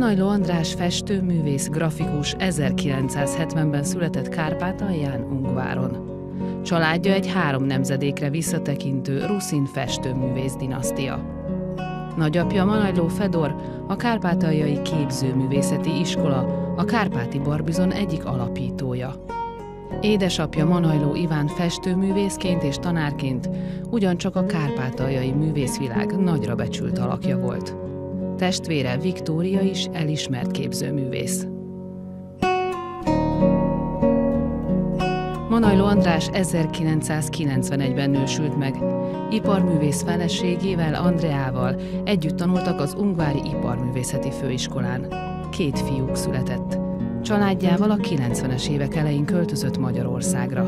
Manajló András festőművész, grafikus 1970-ben született Kárpátalján, Ungváron. Családja egy 3 nemzedékre visszatekintő ruszin festőművész dinasztia. Nagyapja Manajló Fedor, a Kárpátaljai Képzőművészeti Iskola, a Kárpáti Barbizon egyik alapítója. Édesapja Manajló Iván festőművészként és tanárként ugyancsak a kárpátaljai művészvilág nagyra becsült alakja volt. Testvére Viktória is elismert képzőművész. Manajló András 1991-ben nősült meg. Iparművész feleségével, Andreával együtt tanultak az Ungvári Iparművészeti Főiskolán. 2 fiúk született. Családjával a 90-es évek elején költözött Magyarországra.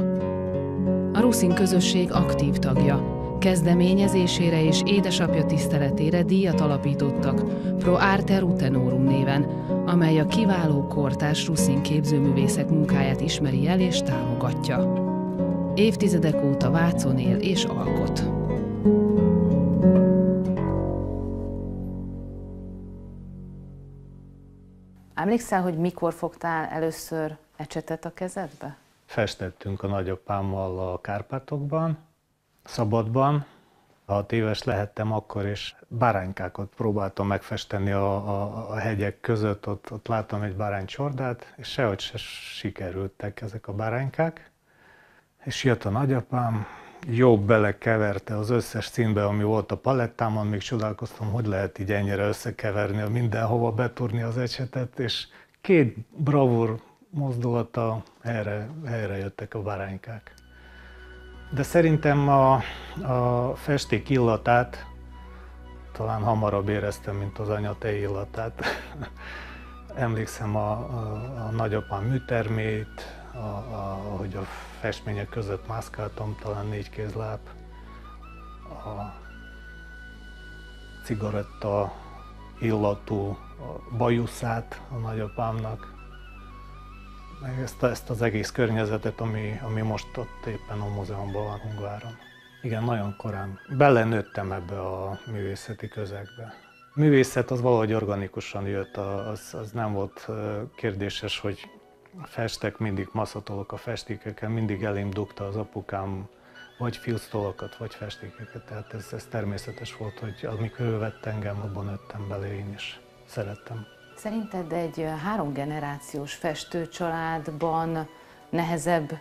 A ruszin közösség aktív tagja. Kezdeményezésére és édesapja tiszteletére díjat alapítottak Pro Arte Rutenorum néven, amely a kiváló kortárs ruszin képzőművészek munkáját ismeri el és támogatja. Évtizedek óta Vácon él és alkot. Emlékszel, hogy mikor fogtál először ecsetet a kezedbe? Festettünk a nagyapámmal a Kárpátokban, Szabadban. 6 éves lehettem akkor, és báránykákat próbáltam megfesteni a hegyek között, ott láttam egy báránycsordát, és sehogy se sikerültek ezek a báránykák. És jött a nagyapám, jobb belekeverte az összes színbe, ami volt a palettámon, még csodálkoztam, hogy lehet így ennyire összekeverni, mindenhova betúrni az ecsetet, és 2 bravúr mozdulata, helyre jöttek a báránykák. De szerintem a festék illatát talán hamarabb éreztem, mint az anyatej illatát. Emlékszem a nagyapám műtermét, ahogy a festmények között mászkáltam, talán 4 kézláb, a cigaretta illatú bajuszát a nagyapámnak, meg ezt az egész környezetet, ami most ott éppen a múzeumban van Ungváron. Igen, nagyon korán belenőttem ebbe a művészeti közegbe. A művészet az valahogy organikusan jött, az nem volt kérdéses, hogy festek, mindig maszatolok a festékeken, mindig elém dugta az apukám vagy filctolakat, vagy festékeket, tehát ez természetes volt, hogy amikor ő vett engem, abban nőttem bele én is. Szerettem. Szerinted egy 3 generációs festőcsaládban nehezebb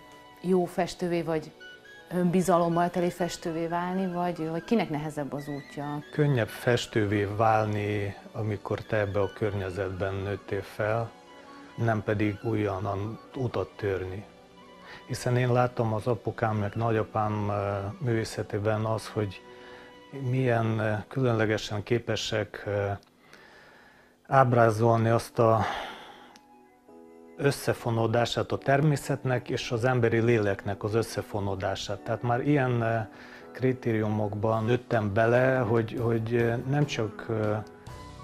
jó festővé, vagy önbizalommal teli festővé válni, vagy kinek nehezebb az útja? Könnyebb festővé válni, amikor te ebbe a környezetben nőttél fel, nem pedig újonnan utat törni. Hiszen én láttam az apukám meg nagyapám művészetében az, hogy milyen különlegesen képesek ábrázolni azt a összefonódását a természetnek és az emberi léleknek az összefonódását. Tehát már ilyen kritériumokban nőttem bele, hogy nem csak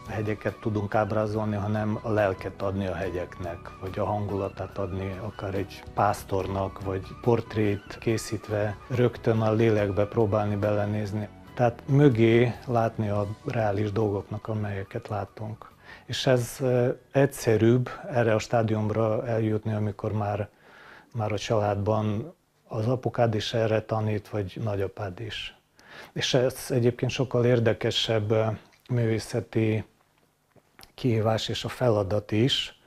hegyeket tudunk ábrázolni, hanem a lelket adni a hegyeknek, vagy a hangulatát adni akár egy pásztornak, vagy portrét készítve, rögtön a lélekbe próbálni belenézni. Tehát mögé látni a reális dolgoknak, amelyeket látunk. És ez egyszerűbb erre a stádiumra eljutni, amikor már a családban az apukád is erre tanít, vagy nagyapád is. És ez egyébként sokkal érdekesebb művészeti kihívás és a feladat is,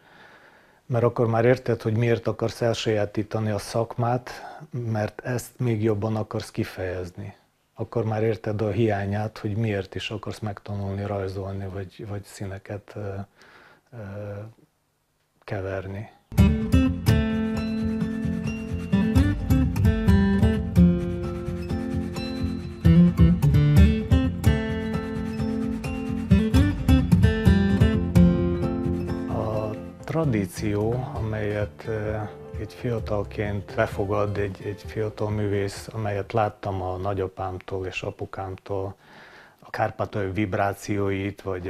mert akkor már érted, hogy miért akarsz elsajátítani a szakmát, mert ezt még jobban akarsz kifejezni. Akkor már érted a hiányát, hogy miért is akarsz megtanulni rajzolni, vagy színeket keverni. A tradíció, amelyet egy fiatalként befogad egy fiatal művész, amelyet láttam a nagyapámtól és apukámtól, a kárpátaljai vibrációit, vagy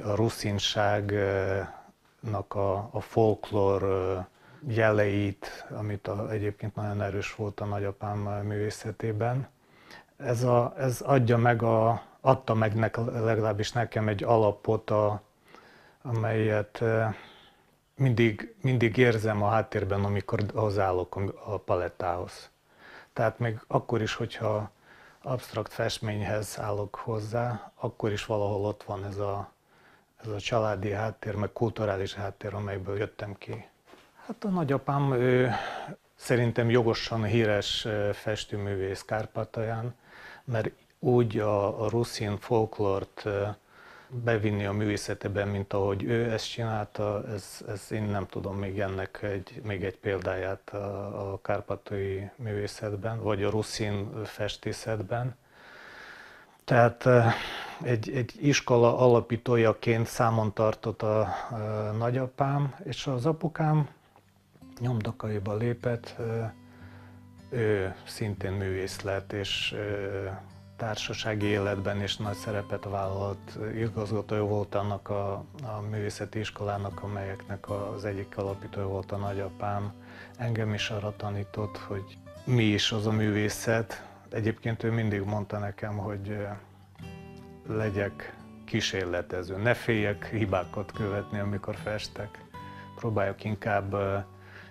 a ruszinságnak a folklór jeleit, amit egyébként nagyon erős volt a nagyapám művészetében. Ez adta meg legalábbis nekem egy alapot amelyet mindig érzem a háttérben, amikor hozzáállok a palettához. Tehát még akkor is, hogyha absztrakt festményhez állok hozzá, akkor is valahol ott van ez a családi háttér, meg kulturális háttér, amelyből jöttem ki. Hát a nagyapám, ő szerintem jogosan híres festőművész Kárpátalján, mert úgy a ruszin folklort bevinni a művészetében, mint ahogy ő ezt csinálta, ez én nem tudom még ennek még egy példáját a kárpátaljai művészetben, vagy a ruszin festészetben. Tehát egy iskola alapítójaként számon tartott a nagyapám, és az apukám nyomdokaiba lépett, ő szintén művész lett, és társasági életben is nagy szerepet vállalt. Igazgatója volt annak a művészeti iskolának, amelyeknek az egyik alapítója volt a nagyapám. Engem is arra tanított, hogy mi is az a művészet. Egyébként ő mindig mondta nekem, hogy legyek kísérletező, ne féljek hibákat követni, amikor festek. Próbáljak inkább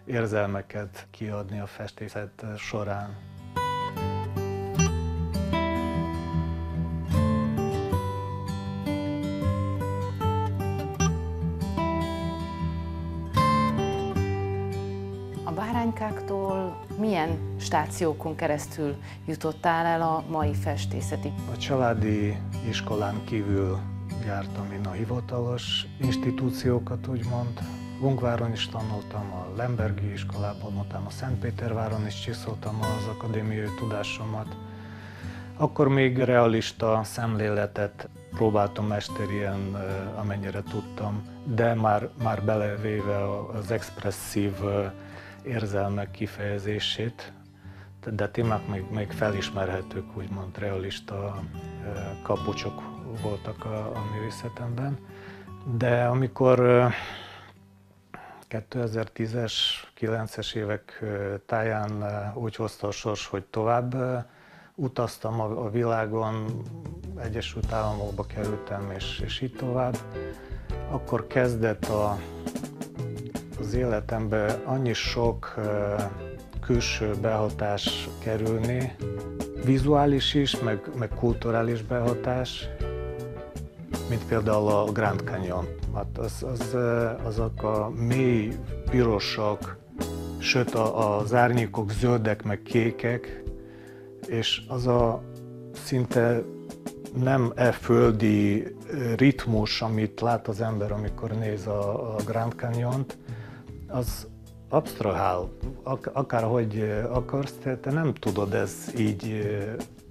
érzelmeket kiadni a festészet során. A Báránykáktól milyen stációkon keresztül jutottál el a mai festészeti? A családi iskolán kívül jártam én a hivatalos institúciókat, úgymond. Ungváron is tanultam, a Lembergi iskolában, utána Szentpéterváron is csiszoltam az akadémiai tudásomat. Akkor még realista szemléletet próbáltam mesterien, amennyire tudtam, de már belevéve az expresszív érzelmek kifejezését, de témák még felismerhetők, úgymond realista kapocsok voltak a művészetemben. De amikor 2010-es, 9-es évek táján úgy hozta a sors, hogy tovább utaztam a világon, Egyesült Államokba kerültem, és így tovább, akkor kezdett az életembe annyi sok külső behatás kerülni, vizuális is, meg kulturális behatás, mint például a Grand Canyon. Hát azok a mély pirosak, sőt az árnyékok zöldek meg kékek, és az a szinte nem földi ritmus, amit lát az ember, amikor néz a Grand Canyont, az absztrahál, akárhogy akarsz, te nem tudod ezt így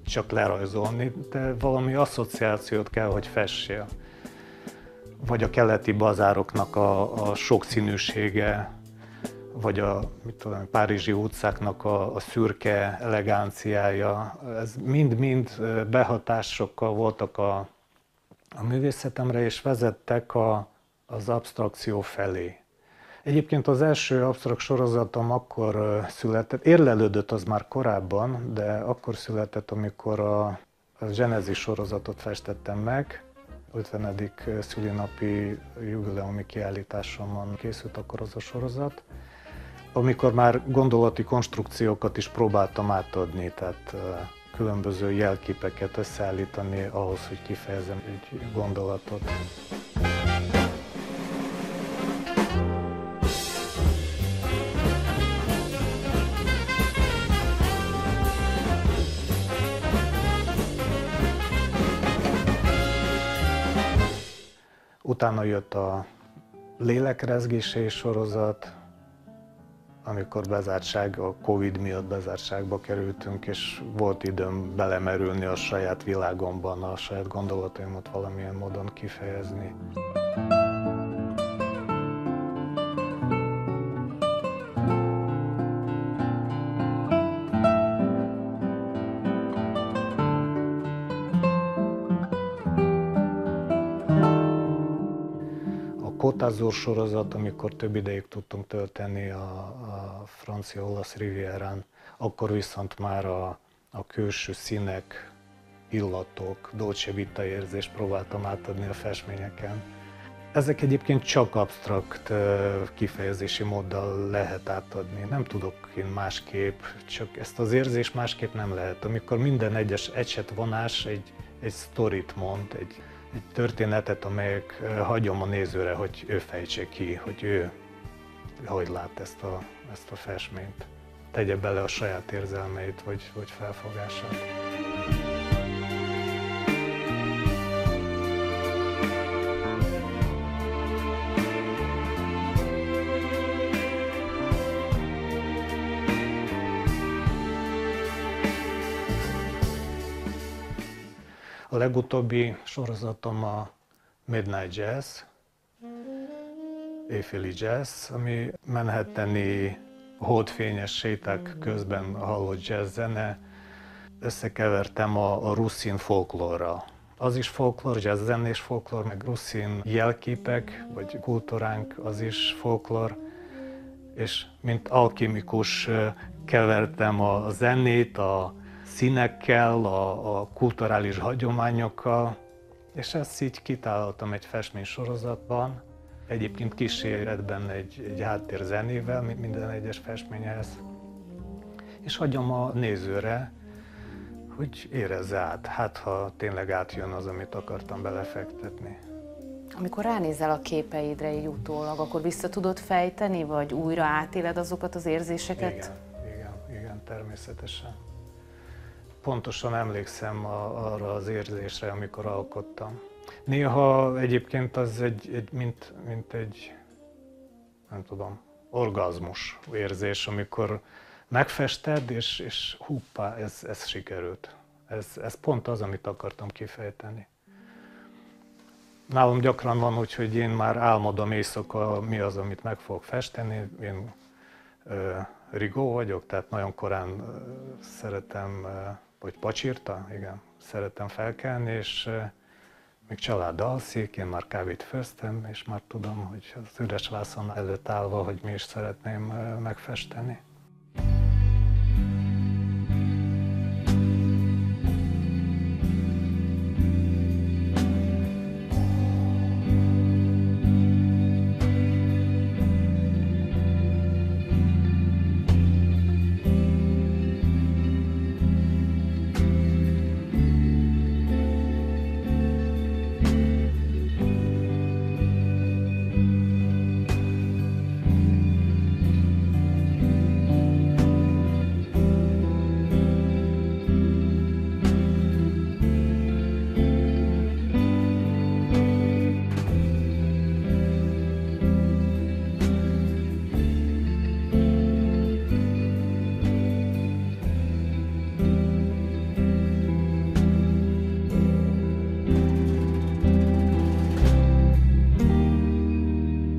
csak lerajzolni, te valami asszociációt kell, hogy fessél. Vagy a keleti bazároknak a sokszínűsége, vagy a párizsi utcáknak a szürke elegánciája. Ez mind-mind behatásokkal voltak a művészetemre, és vezettek az absztrakció felé. Egyébként az első absztrakt sorozatom akkor született, érlelődött az már korábban, de akkor született, amikor a Genezis sorozatot festettem meg. 50. szülinapi jubileumi kiállításomon készült akkor az a sorozat, amikor már gondolati konstrukciókat is próbáltam átadni, tehát különböző jelképeket összeállítani ahhoz, hogy kifejezzem egy gondolatot. Utána jött a lélekrezgései sorozat, amikor bezártság, a Covid miatt bezártságba kerültünk, és volt időm belemerülni a saját világomban, a saját gondolataimat valamilyen módon kifejezni. Kotázor sorozat, amikor több ideig tudtunk tölteni a francia-olasz rivierán, akkor viszont már a külső színek, illatok, dolce vita érzést próbáltam átadni a festményeken. Ezek egyébként csak absztrakt kifejezési móddal lehet átadni. Nem tudok én másképp, csak ezt az érzést másképp nem lehet. Amikor minden egyes ecsetvonás egy sztorit mond, egy történetet, amelyek hagyom a nézőre, hogy ő fejtse ki, hogy ő hogy lát ezt a festményt. Tegye bele a saját érzelmeit, vagy felfogását. A legutóbbi sorozatom a Midnight Jazz, éjféli jazz, ami manhattani holdfényes séták közben hallott jazz zene. Összekevertem a ruszin folklórral. Az is folklór, jazz zenés folklór, meg ruszin jelképek, vagy kultúránk, az is folklór. És mint alkimikus kevertem a zenét, a színekkel, a kulturális hagyományokkal, és ezt így kitáltam egy festménysorozatban. Egyébként kíséretben egy háttérzenével, mint minden egyes festményhez. És hagyom a nézőre, hogy érezze át, hát ha tényleg átjön az, amit akartam belefektetni. Amikor ránézel a képeidre így utólag, akkor vissza tudod fejteni, vagy újra átéled azokat az érzéseket? Igen, természetesen. Pontosan emlékszem arra az érzésre, amikor alkottam. Néha egyébként az mint egy, nem tudom, orgazmus érzés, amikor megfested, és huppá, ez sikerült. Ez pont az, amit akartam kifejteni. Nálam gyakran van úgy, hogy én már álmodom éjszaka, mi az, amit meg fogok festeni. Én rigó vagyok, tehát nagyon korán szeretem, vagy pacsirta, igen, szeretem felkelni, és még család alszik, én már kávét főztem, és már tudom, hogy az üres vászon előtt állva, hogy mi is szeretném megfesteni.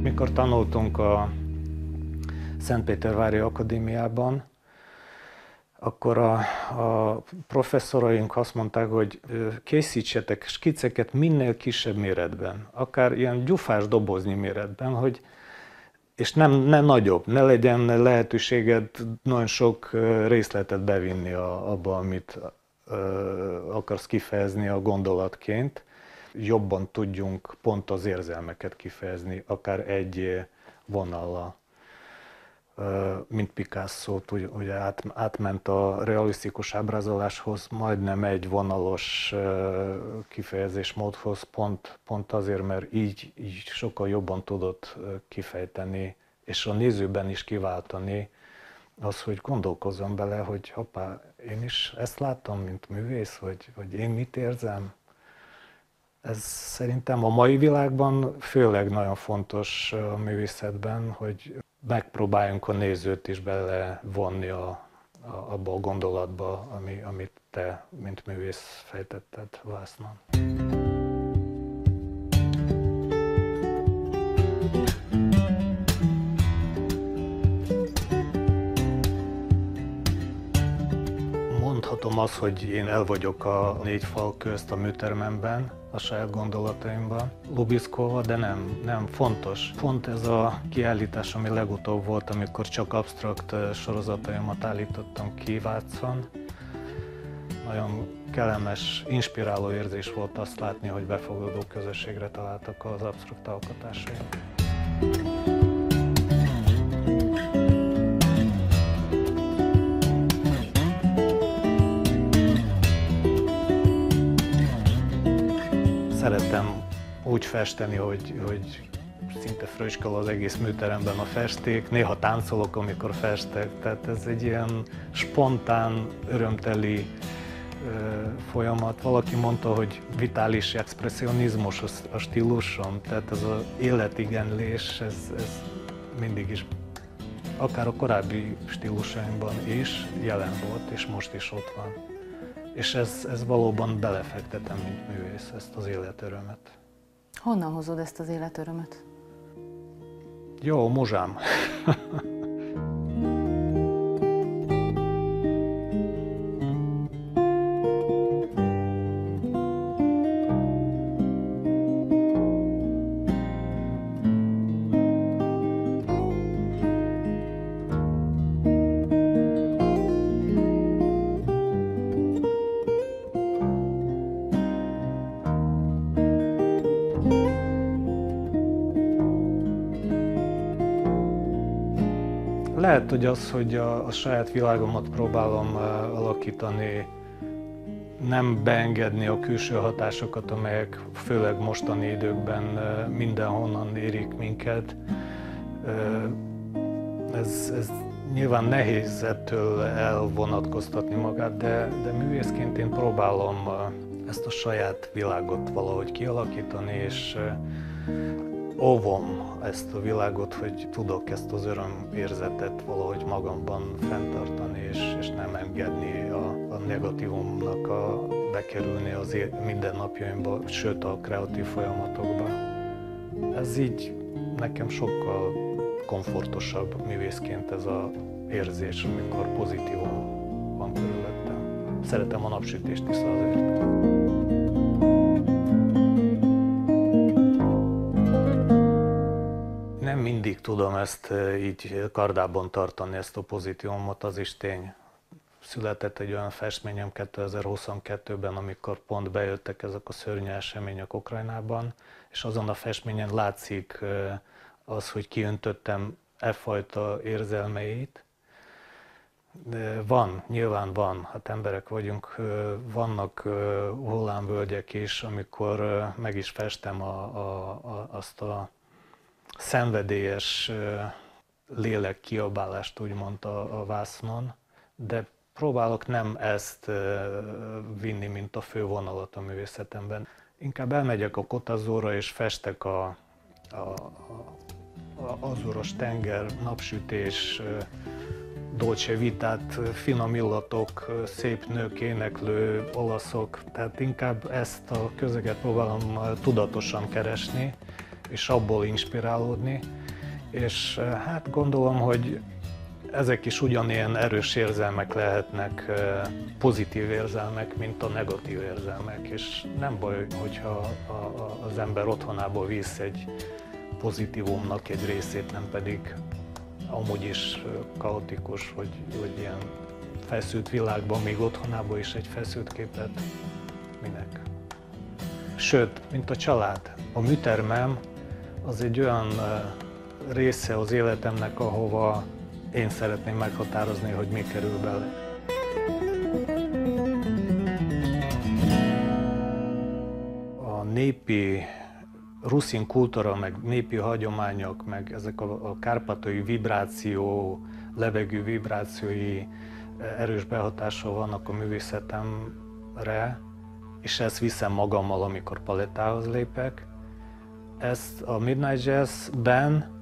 Amikor tanultunk a Szentpétervári Akadémiában, akkor a professzoraink azt mondták, hogy készítsetek skiceket minél kisebb méretben, akár ilyen gyufás doboznyi méretben, és nem nagyobb, ne legyen lehetőséged nagyon sok részletet bevinni abba, amit akarsz kifejezni a gondolatként. Jobban tudjunk pont az érzelmeket kifejezni, akár egy vonallal. Mint Picasso, ugye átment a realisztikus ábrázoláshoz, majdnem egy vonalos kifejezésmódhoz, pont azért, mert így sokkal jobban tudott kifejteni, és a nézőben is kiváltani az, hogy gondolkozzon bele, hogy hoppá, én is ezt látom, mint művész, hogy én mit érzem. Ez szerintem a mai világban főleg nagyon fontos a művészetben, hogy megpróbáljunk a nézőt is belevonni abba a gondolatba, amit te, mint művész fejtetted vásznon. Mondhatom azt, hogy én el vagyok a négy fal közt a műtermemben, a saját gondolataimban, lubiszkolva, de nem fontos. Pont ez a kiállítás, ami legutóbb volt, amikor csak absztrakt sorozataimat állítottam ki Vácon. nagyon kellemes, inspiráló érzés volt azt látni, hogy befogadó közösségre találtak az absztrakt alkotásaim. Szeretem úgy festeni, hogy szinte fröcskal az egész műteremben a festék, néha táncolok, amikor festek, tehát ez egy ilyen spontán, örömteli folyamat. Valaki mondta, hogy vitális expresszionizmus a stílusom, tehát ez az életigenlés, ez mindig is, akár a korábbi stílusaimban is jelen volt, és most is ott van. És ez valóban belefektetem, mint művész, ezt az életörömet. Honnan hozod ezt az életörömet? Jó, muzsám. Lehet, hogy az, hogy a saját világomat próbálom alakítani, nem beengedni a külső hatásokat, amelyek főleg mostani időkben mindenhonnan érik minket. Ez nyilván nehéz ettől elvonatkoztatni magát, de művészként én próbálom ezt a saját világot valahogy kialakítani, és óvom ezt a világot, hogy tudok ezt az örömérzetet valahogy magamban fenntartani, és nem engedni a negatívumnak bekerülni az mindennapjaimba, sőt a kreatív folyamatokba. Ez így nekem sokkal komfortosabb művészként ez az érzés, amikor pozitívum van körülöttem. Szeretem a napsütést is azért. Nem mindig tudom ezt így kardában tartani, ezt a pozitívumot, az is tény. Született egy olyan festményem 2022-ben, amikor pont bejöttek ezek a szörnyű események Ukrajnában, és azon a festményen látszik az, hogy kiöntöttem e fajta érzelmeit. De nyilván van, hát emberek vagyunk, vannak hullámvölgyek is, amikor meg is festem azt a szenvedélyes lélek kiabálást, úgymond a vásznon, de próbálok nem ezt vinni, mint a fővonalat a művészetemben. Inkább elmegyek a Kotazóra és festek azuros tenger, napsütés, dolce vitát, finom illatok, szép nők, éneklő, olaszok, tehát inkább ezt a közeget próbálom tudatosan keresni, és abból inspirálódni, és hát gondolom, hogy ezek is ugyanilyen erős érzelmek lehetnek, pozitív érzelmek, mint a negatív érzelmek, és nem baj, hogyha az ember otthonából visz egy pozitívumnak egy részét, nem pedig amúgy is kaotikus, vagy ilyen feszült világban, még otthonából is egy feszült képet, minek? Sőt, mint a család. A műtermem az egy olyan része az életemnek, ahova én szeretném meghatározni, hogy mi kerül bele. A népi ruszin kultúra, meg népi hagyományok, meg ezek a kárpátaljai vibráció, levegő vibrációi erős behatással vannak a művészetemre, és ezt viszem magammal, amikor palettához lépek. Ezt a Midnight Jazz-ben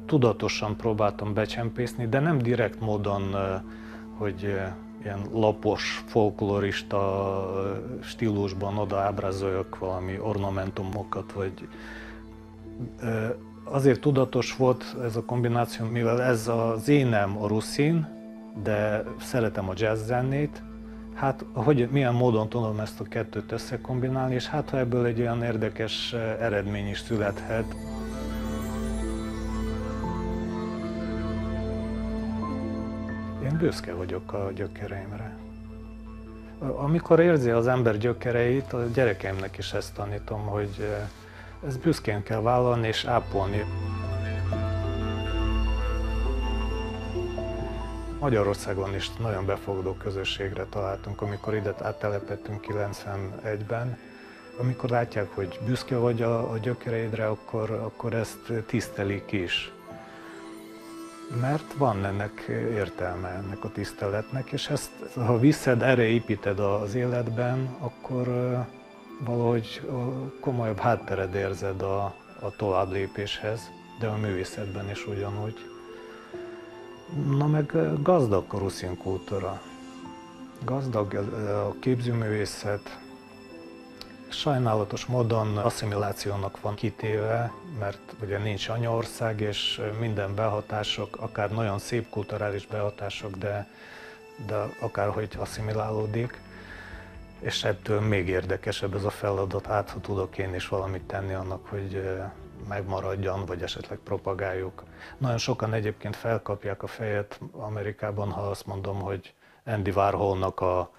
tudatosan próbáltam becsempészni, de nem direkt módon, hogy ilyen lapos, folklorista stílusban oda ábrázoljak valami ornamentumokat, vagy azért tudatos volt ez a kombináció, mivel ez az énem a ruszin, de szeretem a jazz zenét, hát hogy milyen módon tudom ezt a kettőt összekombinálni, és hát ha ebből egy olyan érdekes eredmény is születhet. Én büszke vagyok a gyökereimre. Amikor érzi az ember gyökereit, a gyerekeimnek is ezt tanítom, hogy ezt büszkén kell vállalni és ápolni. Magyarországon is nagyon befogadó közösségre találtunk, amikor ide áttelepedtünk 91-ben. Amikor látják, hogy büszke vagy a gyökereidre, akkor ezt tisztelik is. Mert van ennek értelme, ennek a tiszteletnek, és ezt, ha viszed, erre építed az életben, akkor valahogy komolyabb háttered érzed a továbblépéshez, de a művészetben is ugyanúgy. Na meg gazdag a ruszin kultúra, gazdag a képzőművészet, sajnálatos módon asszimilációnak van kitéve, mert ugye nincs anyaország, és minden behatások, akár nagyon szép kulturális behatások, de akárhogy asszimilálódik, és ettől még érdekesebb ez a feladat, ha tudok én is valamit tenni annak, hogy megmaradjon, vagy esetleg propagáljuk. Nagyon sokan egyébként felkapják a fejet Amerikában, ha azt mondom, hogy Andy Warholnak a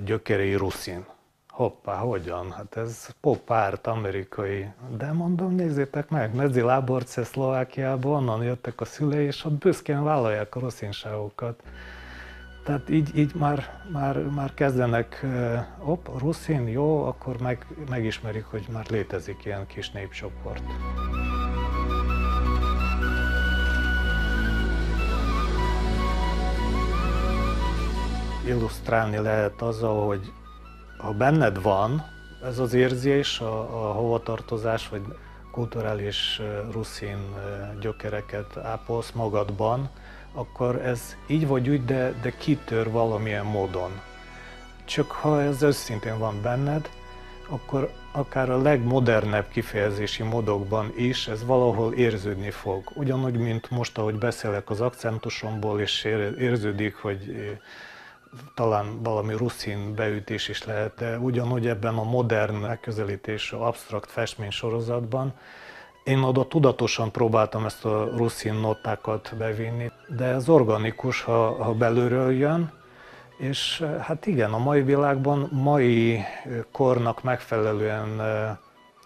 gyökerei ruszin. Hoppá, hogyan? Hát ez pop art amerikai. De mondom, nézzétek meg, Mezzi-Láborce, Szlovákiában, onnan jöttek a szülei, és ott büszkén vállalják a ruszinságokat. Tehát így már kezdenek, ruszin, jó, akkor megismerik, hogy már létezik ilyen kis népcsoport. Illusztrálni lehet azzal, hogy ha benned van ez az érzés, a hovatartozás, vagy kulturális ruszin gyökereket ápolsz magadban, akkor ez így vagy úgy, de kitör valamilyen módon. Csak ha ez őszintén van benned, akkor akár a legmodernebb kifejezési módokban is ez valahol érződni fog. Ugyanúgy, mint most, ahogy beszélek az akcentusomból, és érződik, hogy talán valami ruszin beütés is lehet, de ugyanúgy ebben a modern megközelítésű absztrakt festménysorozatban én oda tudatosan próbáltam ezt a ruszin notákat bevinni, de ez organikus, ha belülről jön, és hát igen, a mai világban, mai kornak megfelelően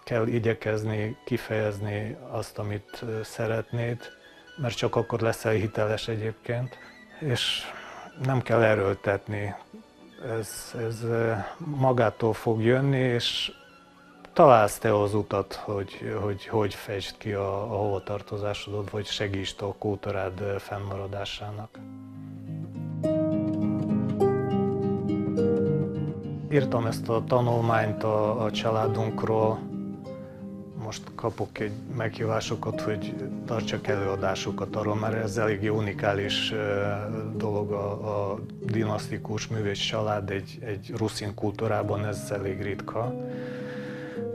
kell igyekezni, kifejezni azt, amit szeretnéd, mert csak akkor leszel hiteles egyébként, és nem kell erőltetni, ez magától fog jönni, és találsz te az utat, hogy fejtsd ki a hovatartozásodat, vagy segítsd a kultúrád fennmaradásának. Írtam ezt a tanulmányt a családunkról, most kapok egy meghívásokat, hogy tartsak előadásokat arról, mert ez eléggé unikális dolog a dinasztikus művész család egy ruszin kultúrában, ez elég ritka,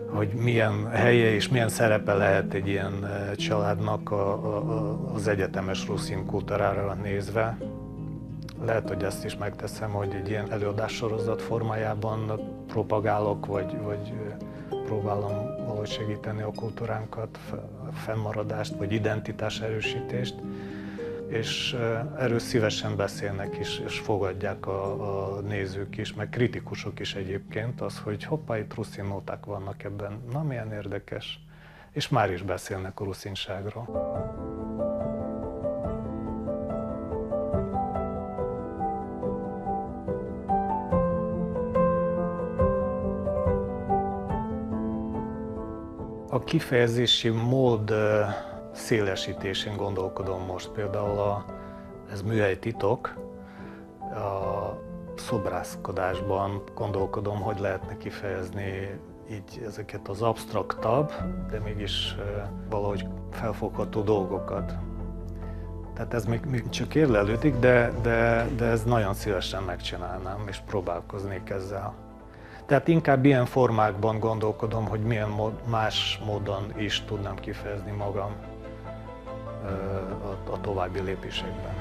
hogy milyen helye és milyen szerepe lehet egy ilyen családnak az egyetemes ruszin kultúrára nézve. Lehet, hogy ezt is megteszem, hogy egy ilyen előadássorozat formájában propagálok, vagy próbálom valahogy segíteni a kultúránkat, fennmaradást, vagy identitás erősítést, és erről szívesen beszélnek is, és fogadják a nézők is, meg kritikusok is egyébként, az, hogy hoppá, itt ruszin nóták vannak ebben, na milyen érdekes, és már is beszélnek a ruszinságról. A kifejezési mód szélesítésén gondolkodom most. Például ez műhely titok, a szobrászkodásban gondolkodom, hogy lehetne kifejezni így ezeket az absztraktabb, de mégis valahogy felfogható dolgokat. Tehát ez még csak érlelődik, de ez nagyon szívesen megcsinálnám, és próbálkoznék ezzel. Tehát inkább ilyen formákban gondolkodom, hogy milyen más módon is tudnám kifejezni magam a további lépésekben.